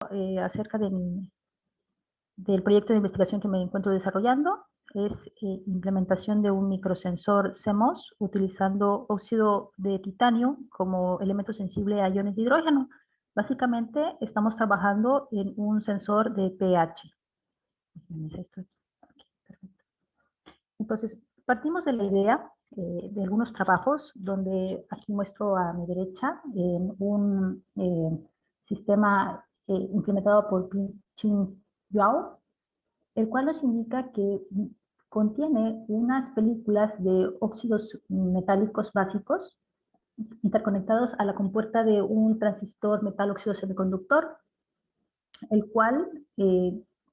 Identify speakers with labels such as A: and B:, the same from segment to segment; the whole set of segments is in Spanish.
A: Acerca del proyecto de investigación que me encuentro desarrollando. Es implementación de un microsensor CMOS utilizando óxido de titanio como elemento sensible a iones de hidrógeno. Básicamente estamos trabajando en un sensor de pH. Entonces, partimos de la idea de algunos trabajos donde aquí muestro a mi derecha en un sistema implementado por Ping Yao, el cual nos indica que contiene unas películas de óxidos metálicos básicos interconectados a la compuerta de un transistor metal óxido semiconductor, el cual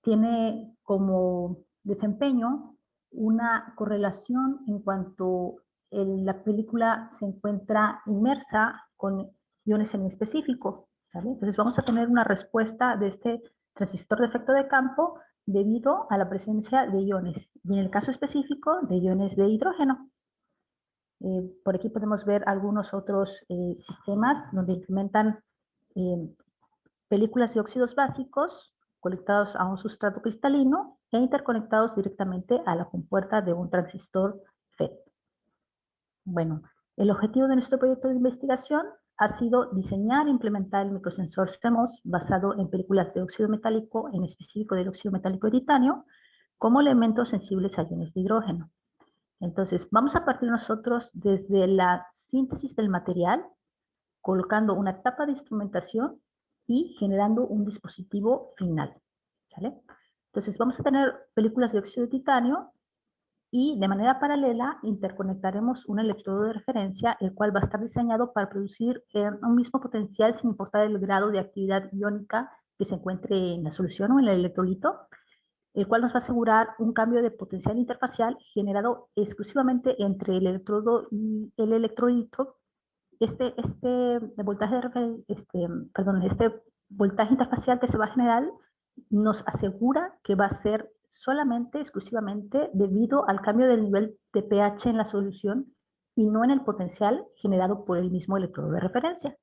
A: tiene como desempeño una correlación en cuanto la película se encuentra inmersa con iones en específico, ¿vale? Entonces vamos a tener una respuesta de este transistor de efecto de campo debido a la presencia de iones, y en el caso específico de iones de hidrógeno. Por aquí podemos ver algunos otros sistemas donde implementan películas de óxidos básicos conectados a un sustrato cristalino e interconectados directamente a la compuerta de un transistor FET. Bueno, el objetivo de nuestro proyecto de investigación ha sido diseñar e implementar el microsensor CMOS basado en películas de óxido metálico, en específico del óxido metálico de titanio, como elementos sensibles a iones de hidrógeno. Entonces, vamos a partir nosotros desde la síntesis del material, colocando una tapa de instrumentación y generando un dispositivo final, ¿sale? Entonces vamos a tener películas de óxido de titanio y de manera paralela interconectaremos un electrodo de referencia, el cual va a estar diseñado para producir un mismo potencial sin importar el grado de actividad iónica que se encuentre en la solución o en el electrolito, el cual nos va a asegurar un cambio de potencial interfacial generado exclusivamente entre el electrodo y el electrolito. Este voltaje interfacial que se va a generar nos asegura que va a ser solamente, exclusivamente, debido al cambio del nivel de pH en la solución y no en el potencial generado por el mismo electrodo de referencia.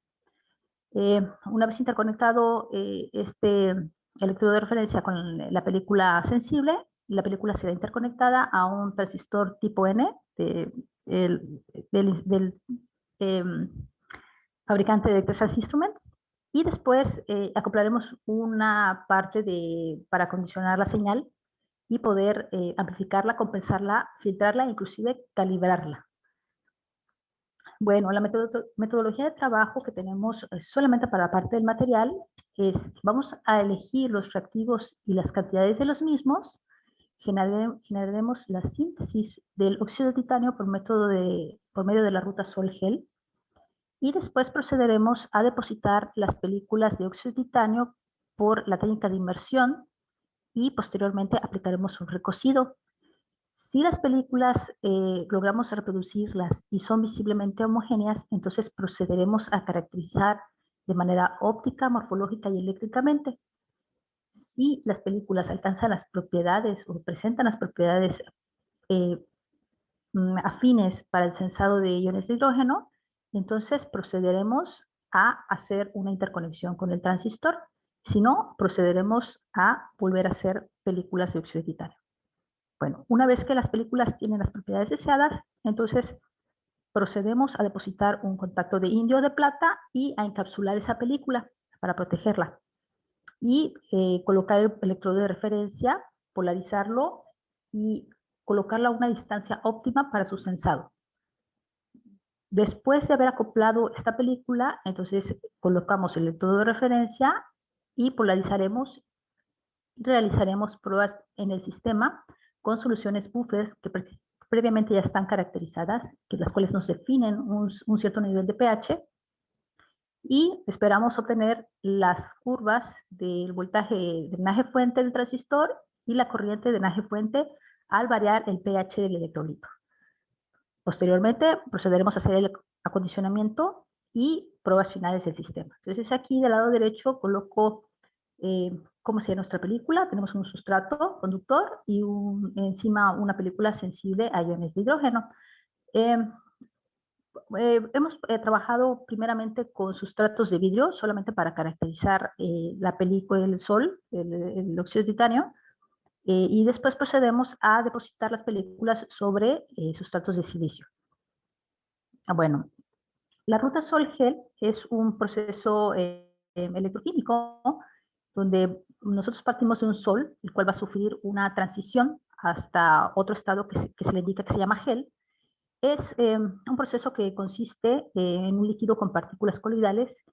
A: Una vez interconectado este electrodo de referencia con la película sensible, la película será interconectada a un transistor tipo N del fabricante de Texas Instruments, y después acoplaremos una parte para acondicionar la señal y poder amplificarla, compensarla, filtrarla e inclusive calibrarla. Bueno, la metodología de trabajo que tenemos solamente para la parte del material es: vamos a elegir los reactivos y las cantidades de los mismos, generaremos la síntesis del óxido de titanio por medio de la ruta Sol-Gel, y después procederemos a depositar las películas de óxido de titanio por la técnica de inmersión y posteriormente aplicaremos un recocido. Si las películas logramos reproducirlas y son visiblemente homogéneas, entonces procederemos a caracterizar de manera óptica, morfológica y eléctricamente. Si las películas alcanzan las propiedades o presentan las propiedades eh, afines para el sensado de iones de hidrógeno, entonces procederemos a hacer una interconexión con el transistor. Si no, procederemos a volver a hacer películas de óxido de titanio. Bueno, una vez que las películas tienen las propiedades deseadas, entonces procedemos a depositar un contacto de indio de plata y a encapsular esa película para protegerla. Y colocar el electrodo de referencia, polarizarlo y colocarlo a una distancia óptima para su sensado. Después de haber acoplado esta película, entonces colocamos el electrodo de referencia y polarizaremos, realizaremos pruebas en el sistema con soluciones buffers que previamente ya están caracterizadas, las cuales nos definen un cierto nivel de pH, y esperamos obtener las curvas del voltaje de drenaje fuente del transistor y la corriente de drenaje fuente al variar el pH del electrolito. Posteriormente procederemos a hacer el acondicionamiento y pruebas finales del sistema. Entonces aquí del lado derecho coloco cómo sería nuestra película. Tenemos un sustrato conductor y encima una película sensible a iones de hidrógeno. Hemos trabajado primeramente con sustratos de vidrio, solamente para caracterizar la película, el sol, el óxido de titanio, y después procedemos a depositar las películas sobre sustratos de silicio. Bueno, la ruta sol-gel es un proceso electroquímico donde nosotros partimos de un sol, el cual va a sufrir una transición hasta otro estado que se le indica que se llama gel. Es un proceso que consiste en un líquido con partículas coloidales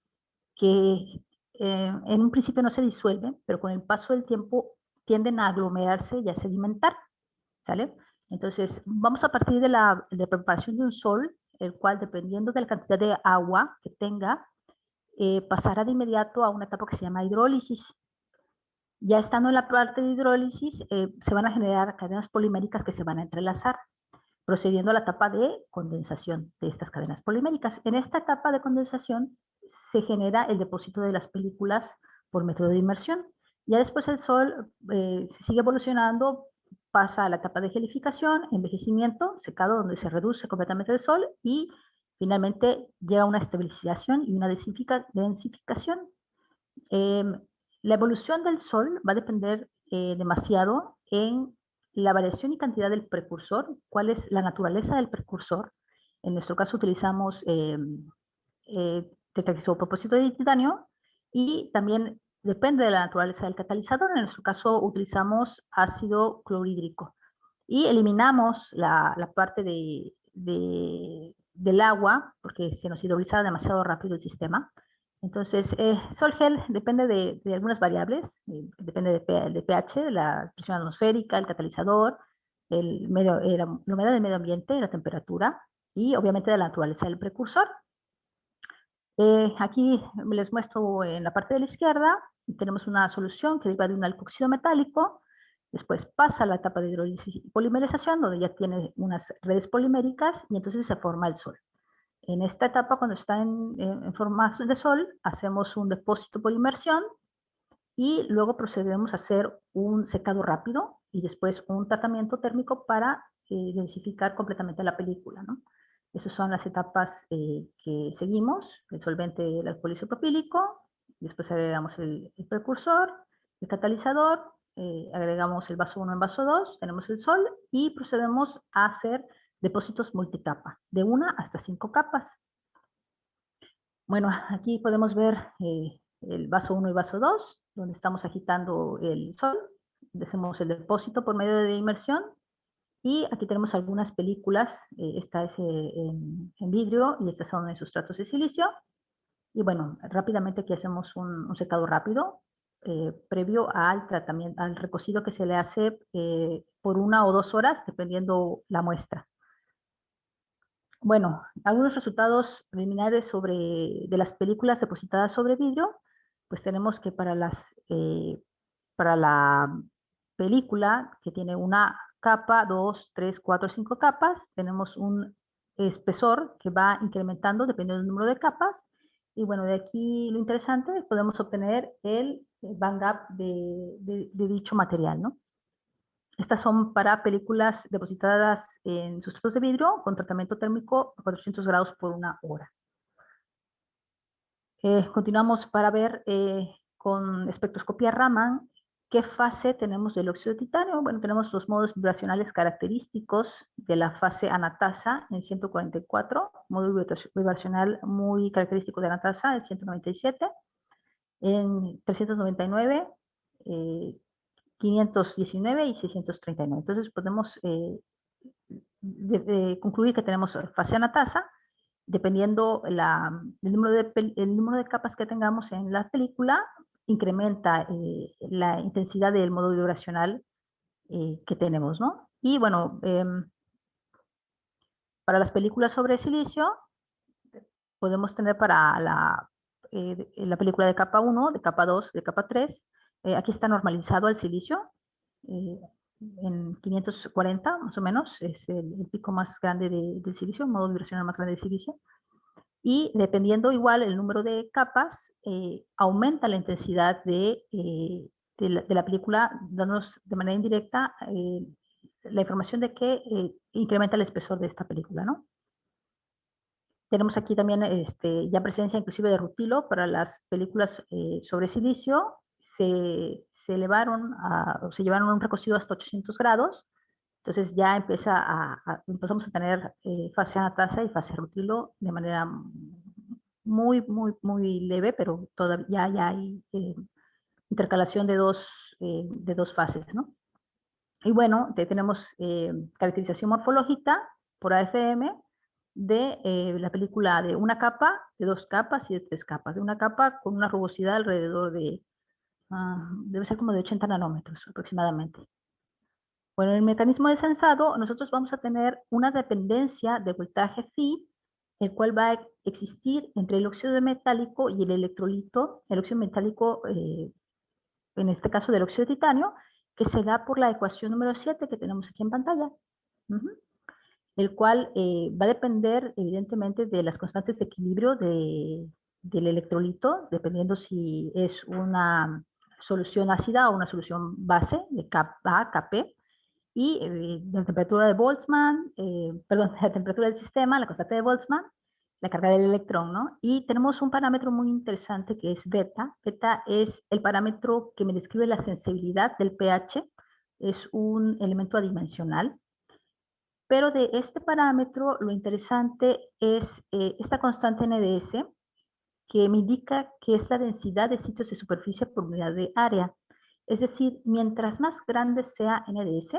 A: que en un principio no se disuelven, pero con el paso del tiempo tienden a aglomerarse y a sedimentar, ¿sale? Entonces, vamos a partir de la preparación de un sol, el cual, dependiendo de la cantidad de agua que tenga, pasará de inmediato a una etapa que se llama hidrólisis. Ya estando en la parte de hidrólisis, se van a generar cadenas poliméricas que se van a entrelazar, procediendo a la etapa de condensación de estas cadenas poliméricas. En esta etapa de condensación se genera el depósito de las películas por método de inmersión. Ya después el sol sigue evolucionando, pasa a la etapa de gelificación, envejecimiento, secado, donde se reduce completamente el sol y finalmente llega a una estabilización y una densificación. La evolución del sol va a depender demasiado en la variación y cantidad del precursor, cuál es la naturaleza del precursor. En nuestro caso utilizamos tetraisopropósito de titanio y también depende de la naturaleza del catalizador. En nuestro caso utilizamos ácido clorhídrico y eliminamos la parte del agua porque se nos hidrolizaba demasiado rápido el sistema. Entonces, Sol-Gel depende de algunas variables, depende de pH, de la presión atmosférica, el catalizador, la humedad del medio ambiente, la temperatura y obviamente de la naturaleza del precursor. Aquí les muestro en la parte de la izquierda, tenemos una solución que deriva de un alcoxido metálico, después pasa a la etapa de hidrólisis y polimerización, donde ya tiene unas redes poliméricas y entonces se forma el sol. En esta etapa, cuando está en forma de sol, hacemos un depósito por inmersión y luego procedemos a hacer un secado rápido y después un tratamiento térmico para densificar completamente la película, ¿no? Esas son las etapas que seguimos, el solvente, el alcohol isopropílico, después agregamos el precursor, el catalizador, agregamos el vaso 1 en vaso 2, tenemos el sol y procedemos a hacer depósitos multicapa, de 1 hasta 5 capas. Bueno, aquí podemos ver el vaso 1 y vaso 2, donde estamos agitando el sol, hacemos el depósito por medio de inmersión, y aquí tenemos algunas películas, esta es en vidrio y estas son en sustratos de silicio. Y bueno, rápidamente aquí hacemos un secado rápido, previo al tratamiento, al recocido que se le hace por 1 o 2 horas, dependiendo la muestra. Bueno, algunos resultados preliminares de las películas depositadas sobre vidrio, pues tenemos que para la película que tiene una capa, 2, 3, 4, 5 capas, tenemos un espesor que va incrementando dependiendo del número de capas. Y bueno, de aquí lo interesante, podemos obtener el band gap de dicho material, ¿no? Estas son para películas depositadas en sustratos de vidrio con tratamiento térmico a 400 grados por 1 hora. Continuamos para ver con espectroscopía Raman qué fase tenemos del óxido de titanio. Bueno, tenemos los modos vibracionales característicos de la fase anatasa en 144, modo vibracional muy característico de anatasa en 197, en 399, 519 y 639. Entonces podemos concluir que tenemos fase anatasa, dependiendo el número de capas que tengamos en la película, incrementa la intensidad del modo vibracional que tenemos, ¿no? Y bueno, para las películas sobre silicio, podemos tener para la película de capa 1, de capa 2, de capa 3, aquí está normalizado al silicio, en 540 más o menos, es el pico más grande del silicio, el modo vibracional más grande del silicio. Y dependiendo igual el número de capas, aumenta la intensidad de la película, dándonos de manera indirecta la información de que incrementa el espesor de esta película, ¿no? Tenemos aquí también ya presencia inclusive de rutilo para las películas sobre silicio. Se elevaron o se llevaron a un recocido hasta 800 grados. Entonces ya empezamos a tener fase anatasa y fase rutilo de manera muy, muy, muy leve, pero todavía ya hay intercalación de dos fases, ¿no? Y bueno, tenemos caracterización morfológica por AFM de la película de una capa, de dos capas y de tres capas. De una capa con una rugosidad alrededor de, debe ser como de 80 nanómetros aproximadamente. Bueno, en el mecanismo de sensado, nosotros vamos a tener una dependencia de voltaje phi, el cual va a existir entre el óxido metálico y el electrolito, el óxido metálico, en este caso del óxido de titanio, que se da por la ecuación número 7 que tenemos aquí en pantalla. El cual va a depender evidentemente de las constantes de equilibrio del electrolito, dependiendo si es una solución ácida o una solución base de KA, Kp, y la temperatura de Boltzmann, perdón, la temperatura del sistema, la constante de Boltzmann, la carga del electrón, ¿no? Y tenemos un parámetro muy interesante que es beta. Beta es el parámetro que me describe la sensibilidad del pH, es un elemento adimensional. Pero de este parámetro, lo interesante es esta constante NDS, que me indica que es la densidad de sitios de superficie por unidad de área. Es decir, mientras más grande sea NDS,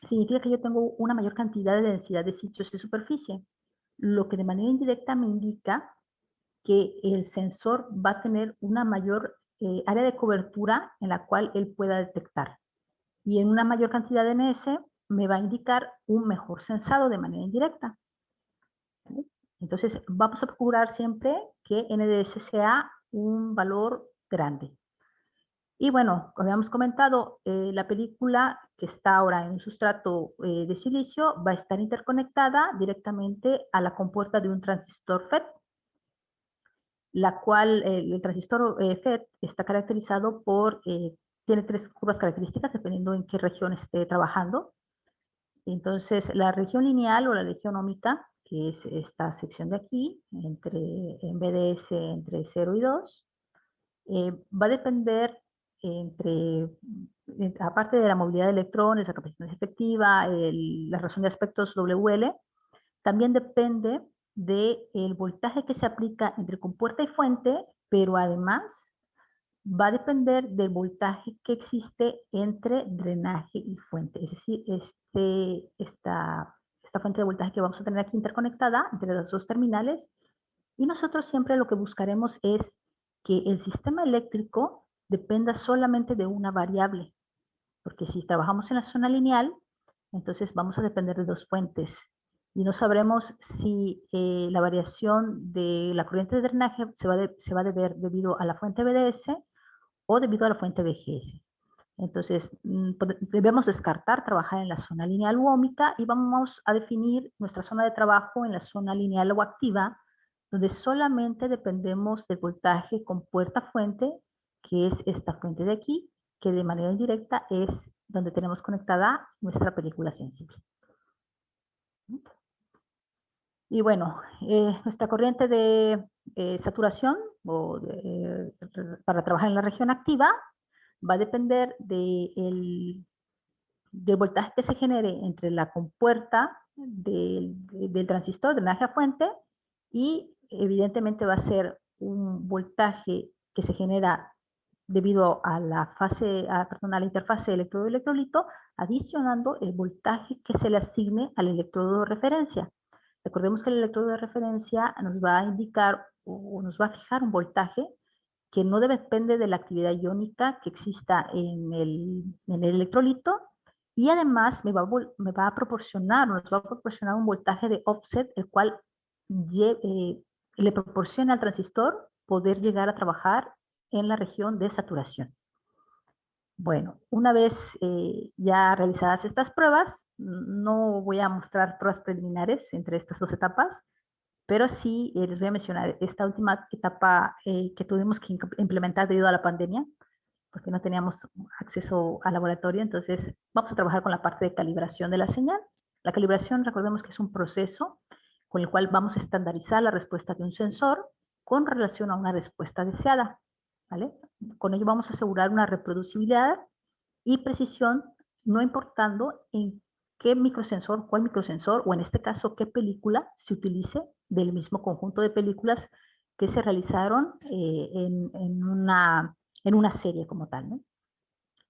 A: significa que yo tengo una mayor cantidad de densidad de sitios de superficie, lo que de manera indirecta me indica que el sensor va a tener una mayor área de cobertura en la cual él pueda detectar. Y en una mayor cantidad de NS me va a indicar un mejor sensado de manera indirecta. ¿Sí? Entonces, vamos a procurar siempre que NDS sea un valor grande. Y bueno, como habíamos comentado, la película que está ahora en un sustrato de silicio va a estar interconectada directamente a la compuerta de un transistor FET, la cual el transistor FET está caracterizado por, tiene tres curvas características dependiendo en qué región esté trabajando. Entonces, la región lineal o la región ómica, que es esta sección de aquí, en BDS entre 0 y 2, va a depender aparte de la movilidad de electrones, la capacidad efectiva, la razón de aspectos WL, también depende del voltaje que se aplica entre compuerta y fuente, pero además va a depender del voltaje que existe entre drenaje y fuente. Es decir, esta fuente de voltaje que vamos a tener aquí interconectada entre las dos terminales, y nosotros siempre lo que buscaremos es que el sistema eléctrico dependa solamente de una variable, porque si trabajamos en la zona lineal, entonces vamos a depender de dos fuentes y no sabremos si la variación de la corriente de drenaje se va a deber debido a la fuente BDS o debido a la fuente BGS. Entonces, debemos descartar trabajar en la zona lineal u ómica y vamos a definir nuestra zona de trabajo en la zona lineal o activa, donde solamente dependemos del voltaje con puerta fuente, que es esta fuente de aquí, que de manera indirecta es donde tenemos conectada nuestra película sensible. Y bueno, nuestra corriente de saturación para trabajar en la región activa va a depender del voltaje que se genere entre la compuerta del transistor, drenaje a fuente, y evidentemente va a ser un voltaje que se genera debido a a la interfase electrodo-electrolito, adicionando el voltaje que se le asigne al electrodo de referencia. Recordemos que el electrodo de referencia nos va a indicar o nos va a fijar un voltaje que no depende de la actividad iónica que exista en el electrolito, y además me va a proporcionar, nos va a proporcionar un voltaje de offset, el cual le proporciona al transistor poder llegar a trabajar en la región de saturación. Bueno, una vez ya realizadas estas pruebas, no voy a mostrar pruebas preliminares entre estas dos etapas, pero sí les voy a mencionar esta última etapa que tuvimos que implementar debido a la pandemia, porque no teníamos acceso al laboratorio. Entonces vamos a trabajar con la parte de calibración de la señal. La calibración, recordemos que es un proceso con el cual vamos a estandarizar la respuesta de un sensor con relación a una respuesta deseada, ¿vale? Con ello vamos a asegurar una reproducibilidad y precisión, no importando en qué microsensor, cuál microsensor, o en este caso, qué película se utilice del mismo conjunto de películas que se realizaron en una serie como tal, ¿no?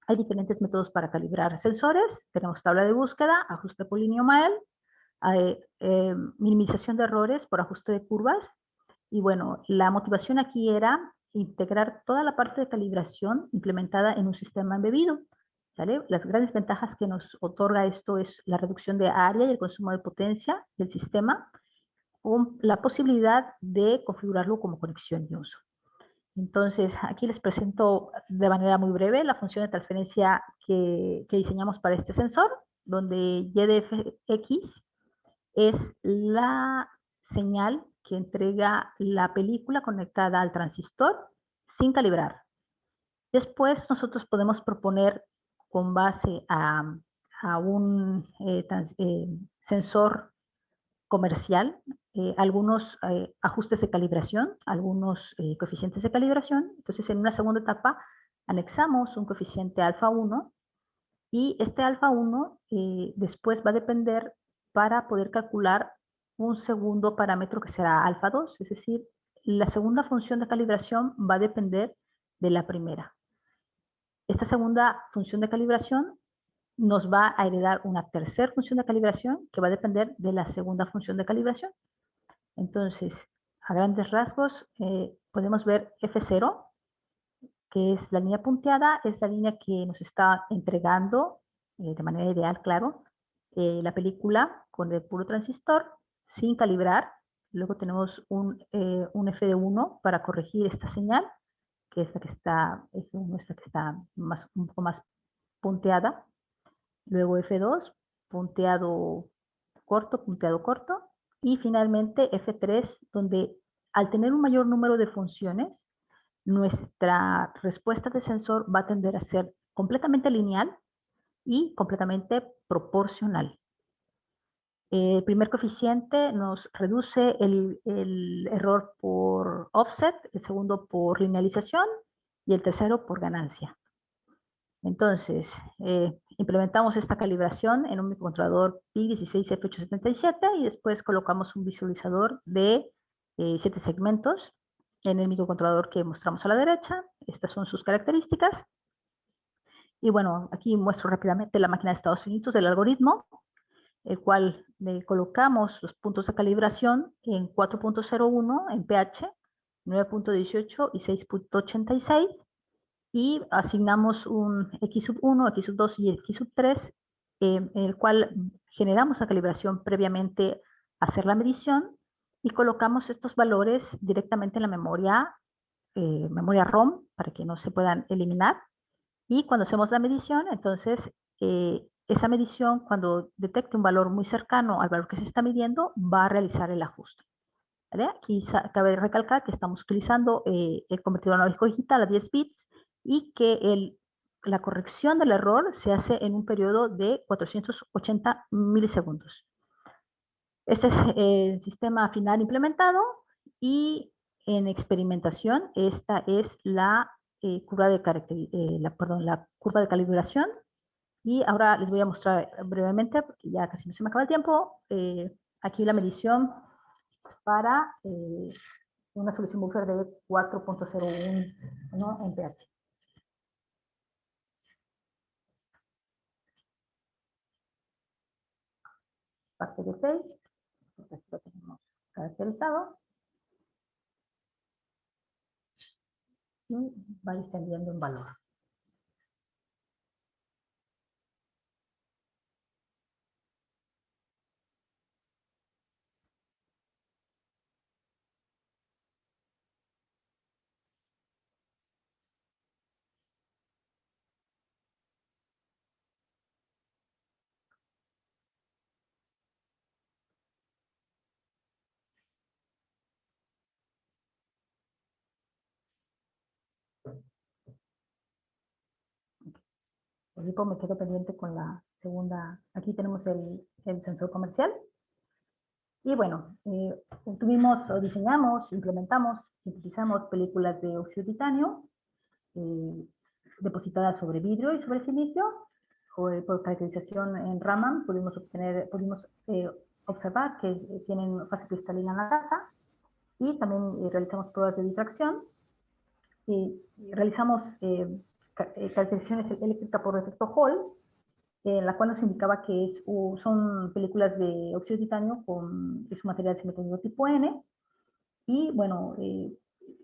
A: Hay diferentes métodos para calibrar sensores. Tenemos tabla de búsqueda, ajuste polinomial, minimización de errores por ajuste de curvas. Y bueno, la motivación aquí era integrar toda la parte de calibración implementada en un sistema embebido. ¿Sale? Las grandes ventajas que nos otorga esto es la reducción de área y el consumo de potencia del sistema, con la posibilidad de configurarlo como conexión y uso. Entonces, aquí les presento de manera muy breve la función de transferencia que diseñamos para este sensor, donde YDFX es la señal que entrega la película conectada al transistor sin calibrar. Después nosotros podemos proponer con base a un sensor comercial, algunos ajustes de calibración, algunos coeficientes de calibración. Entonces, en una segunda etapa, anexamos un coeficiente alfa 1 y este alfa 1 después va a depender para poder calcular un segundo parámetro que será alfa 2, es decir, la segunda función de calibración va a depender de la primera. Esta segunda función de calibración nos va a heredar una tercera función de calibración que va a depender de la segunda función de calibración. Entonces, a grandes rasgos, podemos ver F0, que es la línea punteada, es la línea que nos está entregando, de manera ideal, claro, la película con el puro transistor, sin calibrar. Luego tenemos un F de 1 para corregir esta señal, que es la que está, F1 es la que está un poco más punteada. Luego F2, punteado corto, y finalmente F3, donde al tener un mayor número de funciones, nuestra respuesta de sensor va a tender a ser completamente lineal y completamente proporcional. El primer coeficiente nos reduce el error por offset, el segundo por linealización y el tercero por ganancia. Entonces, implementamos esta calibración en un microcontrolador PI16F877 y después colocamos un visualizador de 7 segmentos en el microcontrolador que mostramos a la derecha. Estas son sus características. Y bueno, aquí muestro rápidamente la máquina de estados finitos del algoritmo, el cual le colocamos los puntos de calibración en 4.01 en pH, 9.18 y 6.86. Y asignamos un X sub 1, X sub 2 y X sub 3, en el cual generamos la calibración previamente a hacer la medición y colocamos estos valores directamente en la memoria ROM para que no se puedan eliminar. Y cuando hacemos la medición, entonces esa medición, cuando detecte un valor muy cercano al valor que se está midiendo, va a realizar el ajuste. ¿Vale? Aquí cabe recalcar que estamos utilizando el convertidor analógico digital a 10 bits y que la corrección del error se hace en un periodo de 480 milisegundos. Este es el sistema final implementado y en experimentación esta es la curva de la curva de calibración. Y ahora les voy a mostrar brevemente, porque ya casi no se me acaba el tiempo, aquí la medición para una solución buffer de 4.01, ¿no?, en pH. Parte de 6, porque así lo tenemos caracterizado. Y va descendiendo en valor. El equipo me quedo pendiente con la segunda. Aquí tenemos el sensor comercial. Y bueno, tuvimos, o diseñamos, implementamos, utilizamos películas de óxido de titanio depositadas sobre vidrio y sobre silicio. Por caracterización en Raman pudimos observar que tienen fase cristalina en la taza, y también realizamos pruebas de difracción. Realizamos caracterizaciones eléctricas por efecto Hall, la cual nos indicaba que son películas de óxido de titanio es un material semiconductor tipo N. Y bueno,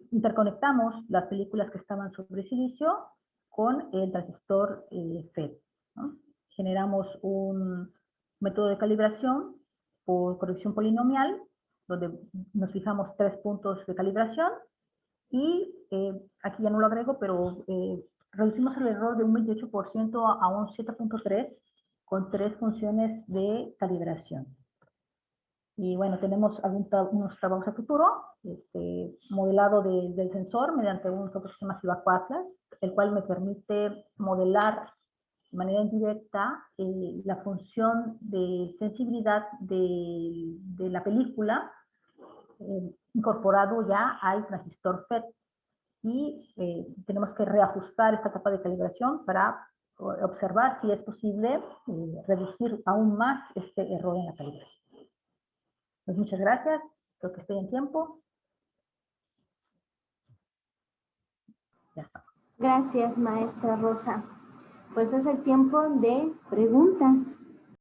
A: interconectamos las películas que estaban sobre silicio con el transistor FET, ¿no? Generamos un método de calibración por corrección polinomial, donde nos fijamos 3 puntos de calibración, y aquí ya no lo agrego, pero reducimos el error de un 28% a un 7.3 con 3 funciones de calibración. Y bueno, tenemos unos trabajos a futuro, modelado del sensor mediante un software que se llama Sivaco Atlas, el cual me permite modelar de manera indirecta la función de sensibilidad de la película incorporado ya al transistor FET. Y tenemos que reajustar esta capa de calibración para observar si es posible reducir aún más este error en la calibración. Pues muchas gracias, creo que estoy en tiempo. Ya está.
B: Gracias, maestra Rosa. Pues es el tiempo de preguntas.